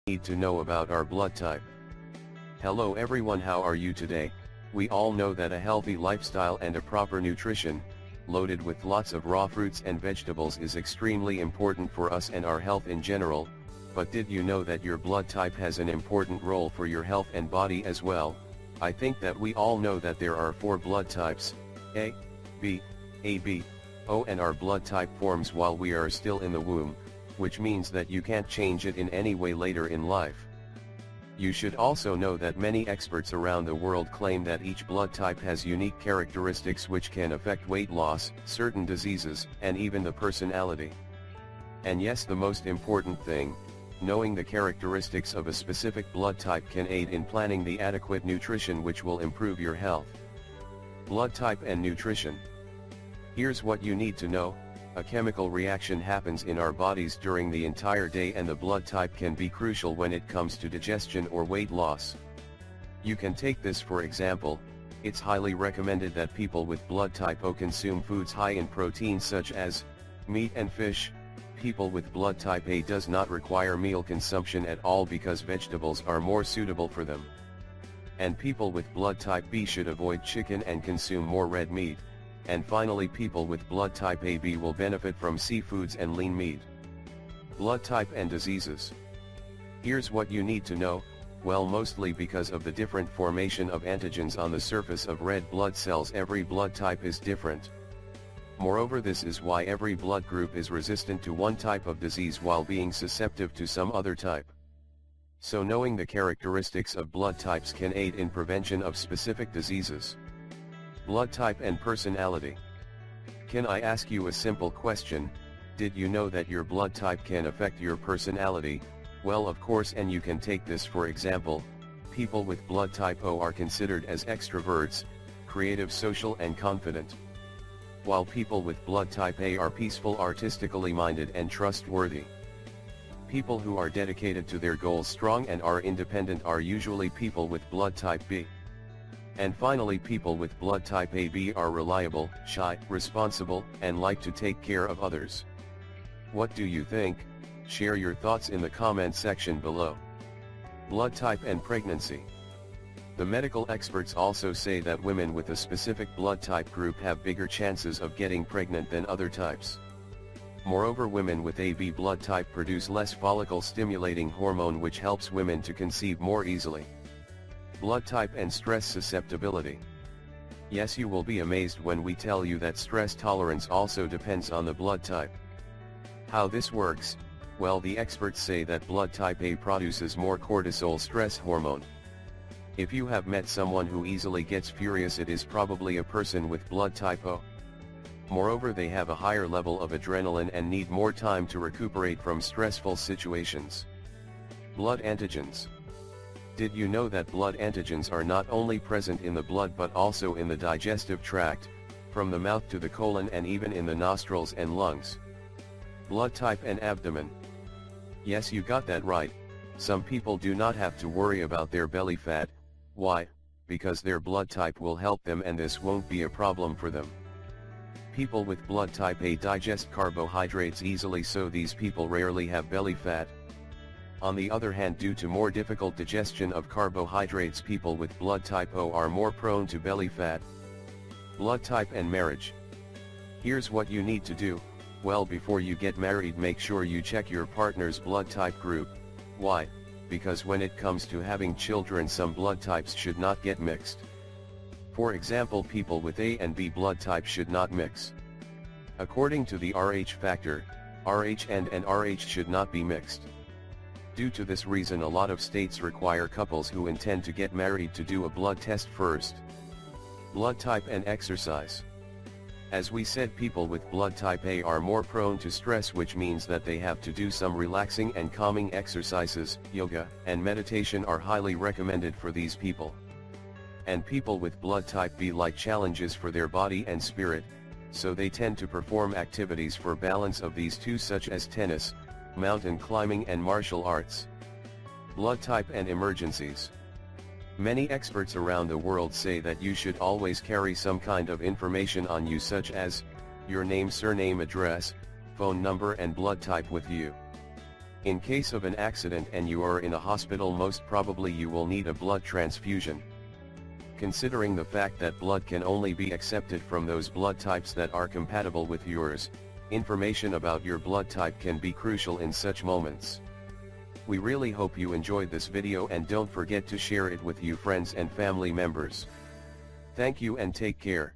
Need to know about our blood type. Hello everyone, how are you today? We all know that a healthy lifestyle and a proper nutrition, loaded with lots of raw fruits and vegetables, is extremely important for us and our health in general, but did you know that your blood type has an important role for your health and body as well? I think that we all know that there are 4 blood types, A, B, AB, O, and our blood type forms while we are still in the womb, which means that you can't change it in any way later in life. You should also know that many experts around the world claim that each blood type has unique characteristics which can affect weight loss, certain diseases, and even the personality. And yes, the most important thing, knowing the characteristics of a specific blood type can aid in planning the adequate nutrition which will improve your health. Blood type and nutrition. Here's what you need to know. A chemical reaction happens in our bodies during the entire day, and the blood type can be crucial when it comes to digestion or weight loss. You can take this for example. It's highly recommended that people with blood type O consume foods high in protein such as meat and fish. People with blood type A does not require meal consumption at all because vegetables are more suitable for them. And people with blood type B should avoid chicken and consume more red meat. And finally, people with blood type AB will benefit from seafoods and lean meat. Blood type and diseases. Here's what you need to know. Well, mostly because of the different formation of antigens on the surface of red blood cells, every blood type is different. Moreover, this is why every blood group is resistant to one type of disease while being susceptible to some other type. So knowing the characteristics of blood types can aid in prevention of specific diseases. Blood type and personality. Can I ask you a simple question? Did you know that your blood type can affect your personality? Well, of course, and you can take this for example. People with blood type O are considered as extroverts, creative, social, and confident. While people with blood type A are peaceful, artistically minded, and trustworthy. People who are dedicated to their goals, strong, and are independent are usually people with blood type B. And finally, people with blood type AB are reliable, shy, responsible, and like to take care of others. What do you think? Share your thoughts in the comment section below. Blood type and pregnancy. The medical experts also say that women with a specific blood type group have bigger chances of getting pregnant than other types. Moreover, women with AB blood type produce less follicle-stimulating hormone, which helps women to conceive more easily. Blood type and stress susceptibility. Yes, you will be amazed when we tell you that stress tolerance also depends on the blood type. How this works? Well, the experts say that blood type A produces more cortisol, stress hormone. If you have met someone who easily gets furious, it is probably a person with blood type O. Moreover, they have a higher level of adrenaline and need more time to recuperate from stressful situations. Blood antigens. Did you know that blood antigens are not only present in the blood but also in the digestive tract, from the mouth to the colon, and even in the nostrils and lungs? Blood type and abdomen. Yes, you got that right. Some people do not have to worry about their belly fat. Why? Because their blood type will help them, and this won't be a problem for them. People with blood type A digest carbohydrates easily, so these people rarely have belly fat. On the other hand, due to more difficult digestion of carbohydrates, people with blood type O are more prone to belly fat. Blood type and marriage. Here's what you need to do. Well, before you get married, make sure you check your partner's blood type group. Why? Because when it comes to having children, some blood types should not get mixed. For example, people with A and B blood type should not mix. According to the Rh factor, Rh and Rh should not be mixed. Due to this reason, a lot of states require couples who intend to get married to do a blood test first. Blood type and exercise. As we said, people with blood type A are more prone to stress, which means that they have to do some relaxing and calming exercises. Yoga and meditation are highly recommended for these people. And people with blood type B like challenges for their body and spirit, so they tend to perform activities for balance of these two, such as tennis, mountain climbing, and martial arts. Blood type and emergencies. Many experts around the world say that you should always carry some kind of information on you, such as your name, surname, address, phone number and blood type with you. In case of an accident and you are in a hospital, most probably you will need a blood transfusion. Considering the fact that blood can only be accepted from those blood types that are compatible with yours, information about your blood type can be crucial in such moments. We really hope you enjoyed this video and don't forget to share it with your friends and family members. Thank you and take care.